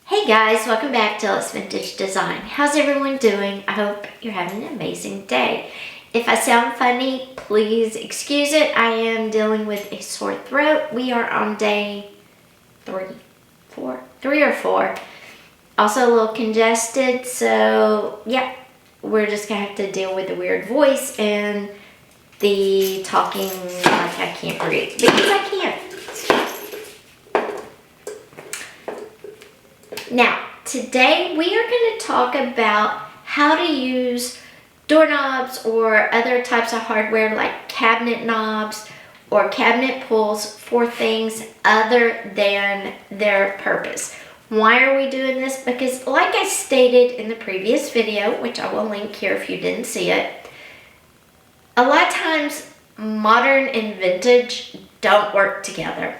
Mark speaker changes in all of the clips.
Speaker 1: Hey guys, welcome back to Let's Vintage Design. How's everyone doing? I hope you're having an amazing day. If I sound funny, please excuse it. I am dealing with a sore throat. We are on day three or four. Also a little congested, so yeah, we're just gonna have to deal with the weird voice and the talking like I can't breathe, because I can't. Now, today we are going to talk about how to use doorknobs or other types of hardware like cabinet knobs or cabinet pulls for things other than their purpose. Why are we doing this? Because like I stated in the previous video, which I will link here if you didn't see it, a lot of times modern and vintage don't work together.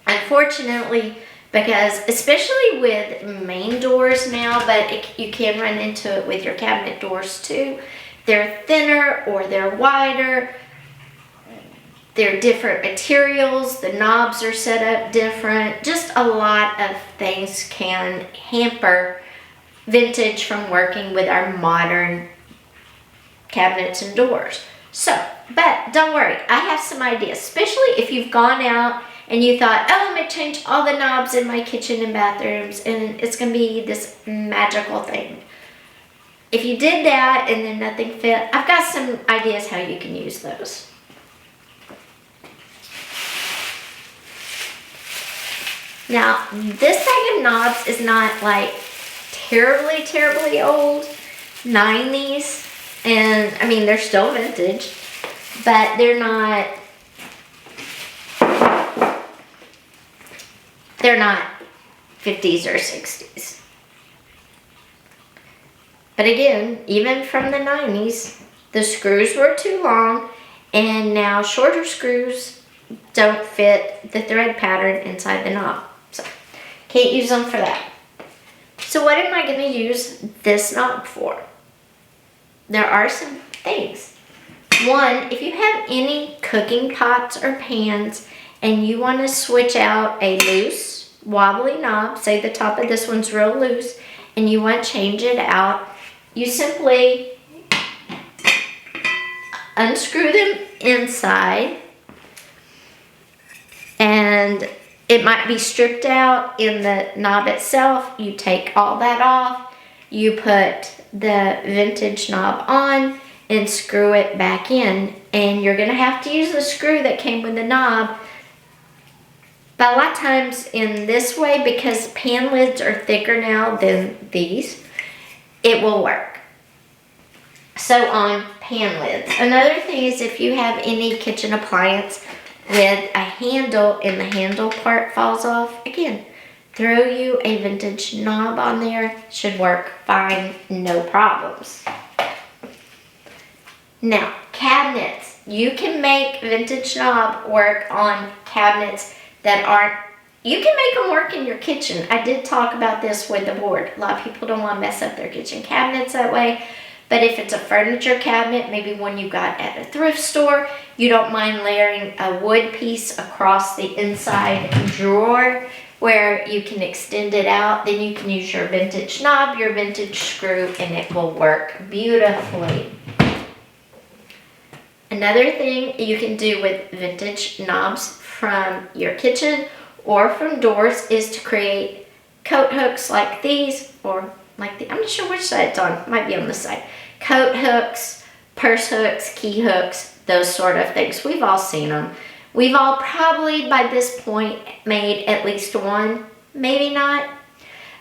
Speaker 1: Unfortunately, because especially with main doors now, but you can run into it with your cabinet doors too. They're thinner or they're wider. They're different materials. The knobs are set up different. Just a lot of things can hamper vintage from working with our modern cabinets and doors. So, but don't worry, I have some ideas, especially if you've gone out and you thought, oh, I'm going to change all the knobs in my kitchen and bathrooms and it's going to be this magical thing. If you did that and then nothing fit, I've got some ideas how you can use those. Now, this type of knobs is not like terribly old, 90s, and I mean, they're still vintage, but they're not 50s or 60s. But again, even from the 90s, the screws were too long, and now shorter screws don't fit the thread pattern inside the knob. So, can't use them for that. So what am I going to use this knob for? There are some things. One, if you have any cooking pots or pans and you want to switch out a loose, wobbly knob, say the top of this one's real loose, and you want to change it out, you simply unscrew them inside, and it might be stripped out in the knob itself. You take all that off, you put the vintage knob on and screw it back in, and you're going to have to use the screw that came with the knob. But a lot of times in this way, because pan lids are thicker now than these, it will work. So on pan lids. Another thing is if you have any kitchen appliance with a handle and the handle part falls off, again, throw you a vintage knob on there. Should work fine, no problems. Now, cabinets. You can make vintage knob work on cabinets that aren't, you can make them work in your kitchen. I did talk about this with the board. A lot of people don't want to mess up their kitchen cabinets that way. But if it's a furniture cabinet, maybe one you got at a thrift store, you don't mind layering a wood piece across the inside drawer where you can extend it out. Then you can use your vintage knob, your vintage screw, and it will work beautifully. Another thing you can do with vintage knobs from your kitchen or from doors is to create coat hooks like these, or like the, I'm not sure which side it's on, might be on this side. Coat hooks, purse hooks, key hooks, those sort of things. We've all seen them. We've all probably by this point made at least one, maybe not.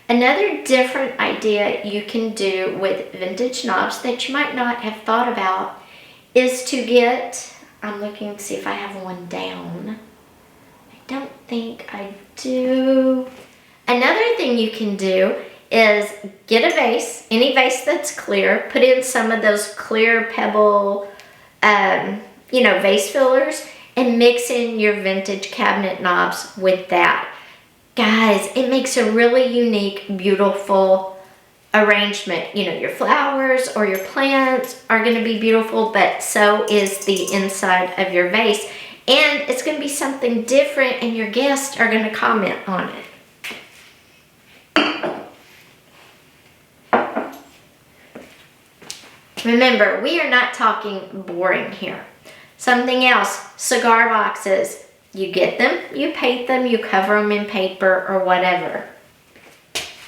Speaker 1: Another different idea you can do with vintage knobs that you might not have thought about is to get, I'm looking to see if I have one down. I don't think I do. Another thing you can do is get a vase, any vase that's clear, put in some of those clear pebble, vase fillers, and mix in your vintage cabinet knobs with that. Guys, it makes a really unique, beautiful arrangement. You know, your flowers or your plants are going to be beautiful, but so is the inside of your vase. And it's going to be something different, and your guests are going to comment on it. Remember, we are not talking boring here. Something else, cigar boxes. You get them, you paint them, you cover them in paper or whatever.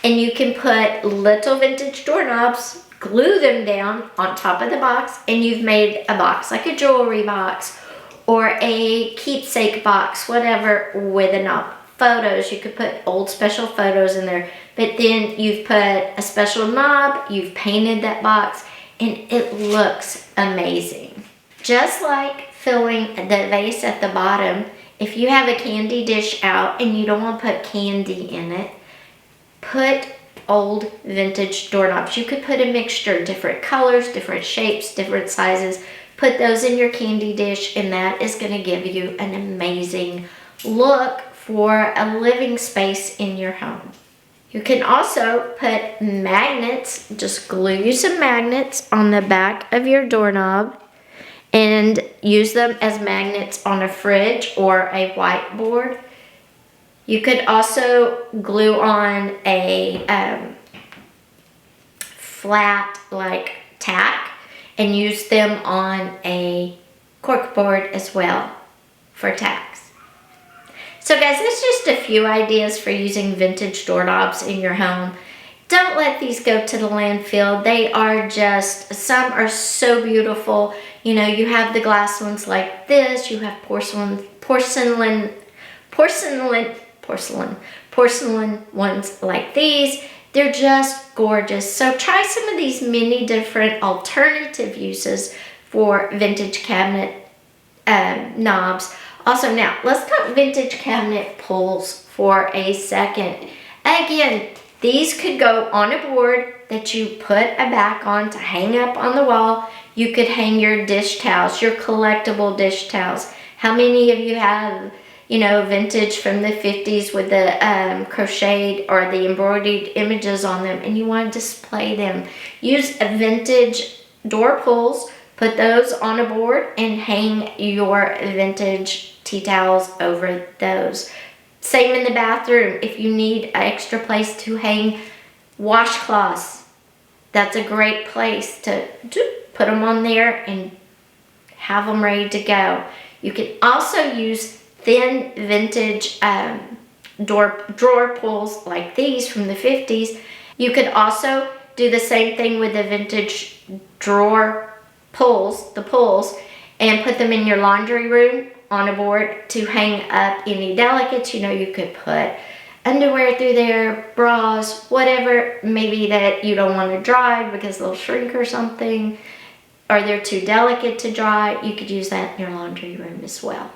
Speaker 1: And you can put little vintage doorknobs, glue them down on top of the box, and you've made a box, like a jewelry box or a keepsake box, whatever, with a knob. Photos, you could put old special photos in there, but then you've put a special knob, you've painted that box, and it looks amazing. Just like filling the vase at the bottom, if you have a candy dish out and you don't want to put candy in it, put old vintage doorknobs. You could put a mixture, different colors, different shapes, different sizes. Put those in your candy dish, and that is going to give you an amazing look for a living space in your home. You can also put magnets, just glue some magnets on the back of your doorknob and use them as magnets on a fridge or a whiteboard. You could also glue on a flat like tack and use them on a corkboard as well for tacks. So guys, that's just a few ideas for using vintage doorknobs in your home. Don't let these go to the landfill. They are just, some are so beautiful. You know, you have the glass ones like this, you have porcelain ones like these. They're just gorgeous. So try some of these many different alternative uses for vintage cabinet knobs. Also, now let's talk vintage cabinet pulls for a second. Again, these could go on a board that you put a back on to hang up on the wall. You could hang your dish towels, your collectible dish towels. How many of you have, you know, vintage from the 50s with the crocheted or the embroidered images on them, and you want to display them? Use a vintage door pulls, put those on a board, and hang your vintage tea towels over those. Same in the bathroom. If you need an extra place to hang washcloths, that's a great place to put them on there and have them ready to go. You can also use thin vintage drawer pulls like these from the 50s. You could also do the same thing with the vintage drawer pulls, and put them in your laundry room on a board to hang up any delicates. You know, you could put underwear through there, bras, whatever, maybe that you don't want to dry because they'll shrink or something, or they're too delicate to dry. You could use that in your laundry room as well.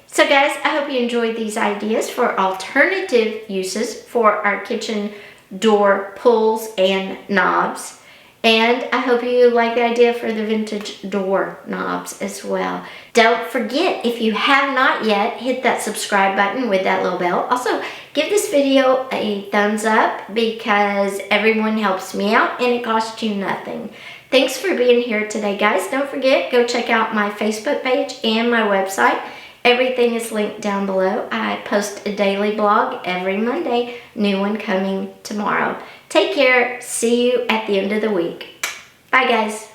Speaker 1: So guys, I hope you enjoyed these ideas for alternative uses for our kitchen door pulls and knobs. And I hope you like the idea for the vintage door knobs as well. Don't forget, if you have not yet, hit that subscribe button with that little bell. Also, give this video a thumbs up because everyone helps me out and it costs you nothing. Thanks for being here today, guys. Don't forget, go check out my Facebook page and my website. Everything is linked down below. I post a daily blog every Monday, new one coming tomorrow. Take care. See you at the end of the week. Bye, guys.